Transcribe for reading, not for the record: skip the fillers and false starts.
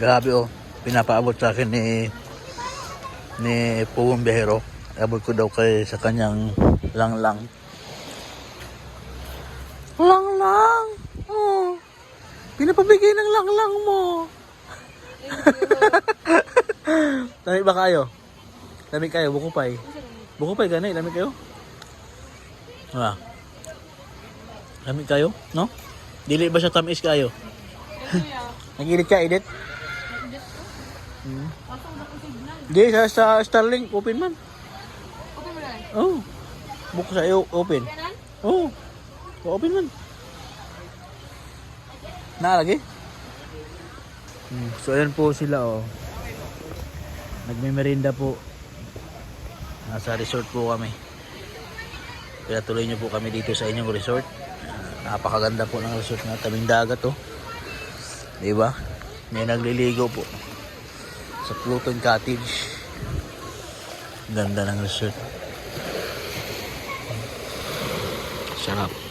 Grabe oh, pinapaabot sa akin ni Pugong Biyahero. Abot ko daw kay sa kanyang langlang. Langlang! Oh, pinapabigay ng langlang mo. Lamig ba kayo? Lamig kayo, bukupay. Bukupay gani, lamig kayo? Ah. Lamig kayo, no? Dili ba siya tamis kayo? Nag-edit ka, edit? Di, sa Starlink, open man. Open mo na. Oh. Buko sa iyo, open. Oh. Open man. Lagi? So, ayan po sila, oh. Nagme-merinda po. Nasa resort po kami. Kaya tuloy nyo po kami dito sa inyong resort. Napakaganda po ng resort na tabing dagat, oh. Diba? May nagliligo po sa Pluton Cottage. Ganda ng resort. Sarap.